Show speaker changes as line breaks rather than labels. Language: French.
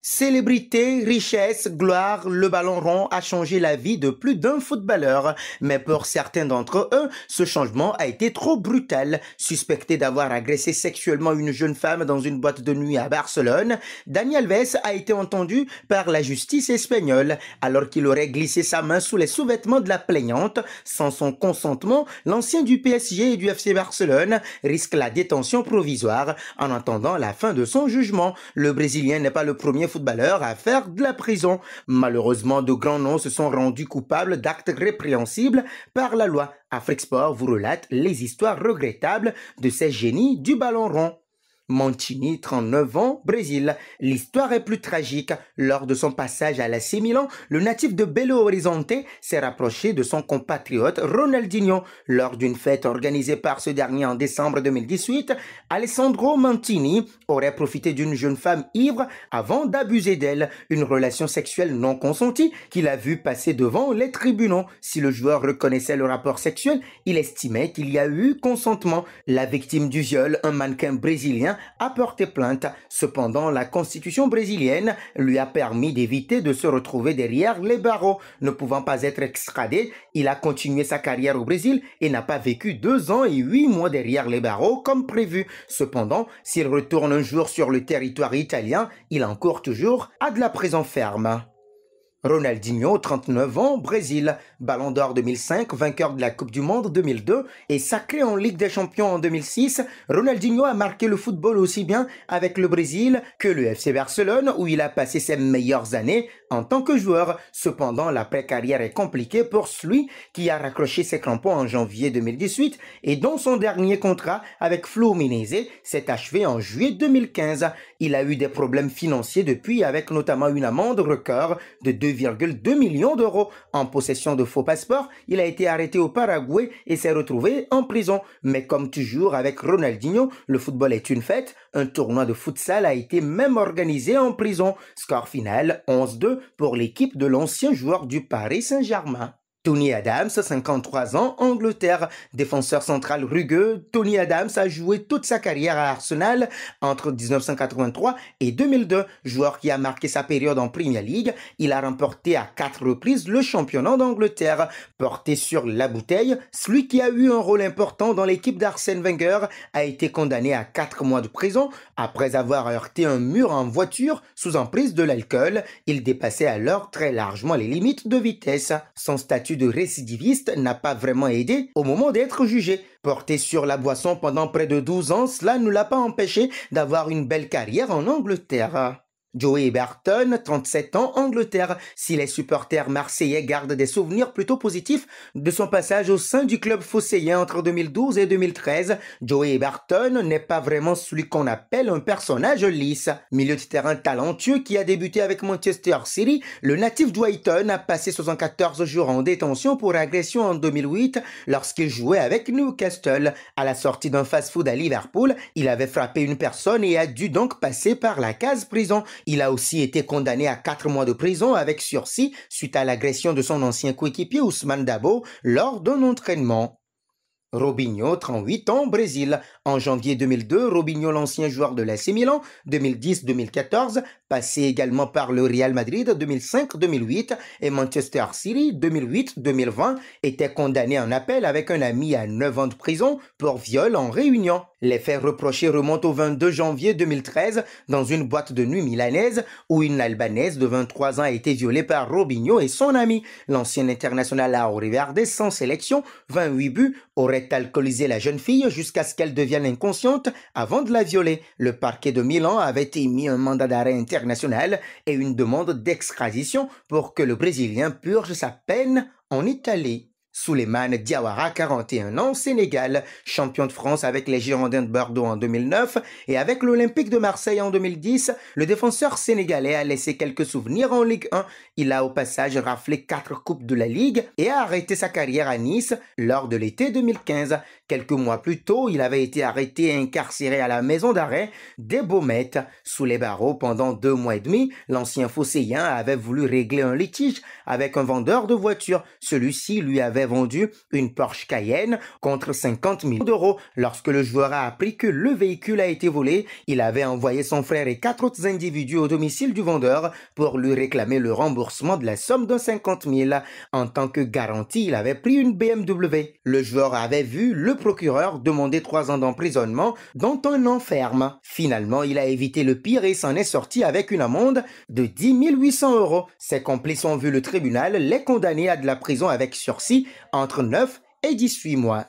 Célébrité, richesse, gloire, le ballon rond a changé la vie de plus d'un footballeur. Mais pour certains d'entre eux, ce changement a été trop brutal. Suspecté d'avoir agressé sexuellement une jeune femme dans une boîte de nuit à Barcelone, Dani Alves a été entendu par la justice espagnole. Alors qu'il aurait glissé sa main sous les sous-vêtements de la plaignante, sans son consentement, l'ancien du PSG et du FC Barcelone risque la détention provisoire en attendant la fin de son jugement. Le Brésilien n'est pas le premier footballeur à faire de la prison. Malheureusement, de grands noms se sont rendus coupables d'actes répréhensibles par la loi. Afrique Sport vous relate les histoires regrettables de ces génies du ballon rond. Mancini, 39 ans, Brésil. L'histoire est plus tragique. Lors de son passage à l'AC Milan, le natif de Belo Horizonte s'est rapproché de son compatriote Ronaldinho. Lors d'une fête organisée par ce dernier en décembre 2018, Alessandro Mancini aurait profité d'une jeune femme ivre avant d'abuser d'elle. Une relation sexuelle non consentie qu'il a vu passer devant les tribunaux. Si le joueur reconnaissait le rapport sexuel, il estimait qu'il y a eu consentement. La victime du viol, un mannequin brésilien, a porté plainte. Cependant, la constitution brésilienne lui a permis d'éviter de se retrouver derrière les barreaux. Ne pouvant pas être extradé, il a continué sa carrière au Brésil et n'a pas vécu 2 ans et 8 mois derrière les barreaux comme prévu. Cependant, s'il retourne un jour sur le territoire italien, il encourt toujours à de la prison ferme. Ronaldinho, 39 ans, Brésil, Ballon d'Or 2005, vainqueur de la Coupe du Monde 2002 et sacré en Ligue des Champions en 2006, Ronaldinho a marqué le football aussi bien avec le Brésil que le FC Barcelone où il a passé ses meilleures années en tant que joueur. Cependant, l'après-carrière est compliquée pour celui qui a raccroché ses crampons en janvier 2018 et dont son dernier contrat avec Fluminense s'est achevé en juillet 2015. Il a eu des problèmes financiers depuis avec notamment une amende record de 2,2 millions d'euros. En possession de faux passeports, il a été arrêté au Paraguay et s'est retrouvé en prison. Mais comme toujours avec Ronaldinho, le football est une fête. Un tournoi de futsal a été même organisé en prison. Score final 11-2 pour l'équipe de l'ancien joueur du Paris Saint-Germain. Tony Adams, 53 ans, Angleterre. Défenseur central rugueux, Tony Adams a joué toute sa carrière à Arsenal entre 1983 et 2002. Joueur qui a marqué sa période en Premier League, il a remporté à 4 reprises le championnat d'Angleterre. Porté sur la bouteille, celui qui a eu un rôle important dans l'équipe d'Arsène Wenger a été condamné à 4 mois de prison après avoir heurté un mur en voiture sous emprise de l'alcool. Il dépassait alors très largement les limites de vitesse. Son statut de récidiviste n'a pas vraiment aidé au moment d'être jugé. Porté sur la boisson pendant près de 12 ans, cela ne l'a pas empêché d'avoir une belle carrière en Angleterre. Joey Barton, 37 ans, Angleterre. Si les supporters marseillais gardent des souvenirs plutôt positifs de son passage au sein du club phocéen entre 2012 et 2013, Joey Barton n'est pas vraiment celui qu'on appelle un personnage lisse. Milieu de terrain talentueux qui a débuté avec Manchester City, le natif d'Wheyton a passé 74 jours en détention pour agression en 2008 lorsqu'il jouait avec Newcastle. À la sortie d'un fast-food à Liverpool, il avait frappé une personne et a dû donc passer par la case prison. Il a aussi été condamné à 4 mois de prison avec sursis suite à l'agression de son ancien coéquipier Ousmane Dabo lors d'un entraînement. Robinho, 38 ans, Brésil. En janvier 2002, Robinho, l'ancien joueur de l'AC Milan, 2010-2014, passé également par le Real Madrid 2005-2008 et Manchester City 2008-2020, était condamné en appel avec un ami à 9 ans de prison pour viol en réunion. Les faits reprochés remontent au 22 janvier 2013 dans une boîte de nuit milanaise où une Albanaise de 23 ans a été violée par Robinho et son ami. L'ancien international à Riverde, sans sélection, 28 buts, aurait alcoolisé la jeune fille jusqu'à ce qu'elle devienne inconsciente avant de la violer. Le parquet de Milan avait émis un mandat d'arrêt international et une demande d'extradition pour que le Brésilien purge sa peine en Italie. Souleymane Diawara, 41 ans, Sénégal, champion de France avec les Girondins de Bordeaux en 2009 et avec l'Olympique de Marseille en 2010, le défenseur sénégalais a laissé quelques souvenirs en Ligue 1. Il a au passage raflé 4 coupes de la Ligue et a arrêté sa carrière à Nice lors de l'été 2015. Quelques mois plus tôt, il avait été arrêté et incarcéré à la maison d'arrêt des Baumettes. Sous les barreaux pendant 2 mois et demi, l'ancien phocéen avait voulu régler un litige avec un vendeur de voitures. Celui-ci lui avait avait vendu une Porsche Cayenne contre 50 000 €. Lorsque le joueur a appris que le véhicule a été volé, il avait envoyé son frère et 4 autres individus au domicile du vendeur pour lui réclamer le remboursement de la somme de 50 000. En tant que garantie, il avait pris une BMW. Le joueur avait vu le procureur demander 3 ans d'emprisonnement, dont un an ferme. Finalement, il a évité le pire et s'en est sorti avec une amende de 10 800 €. Ses complices ont vu le tribunal les condamner à de la prison avec sursis entre 9 et 18 mois.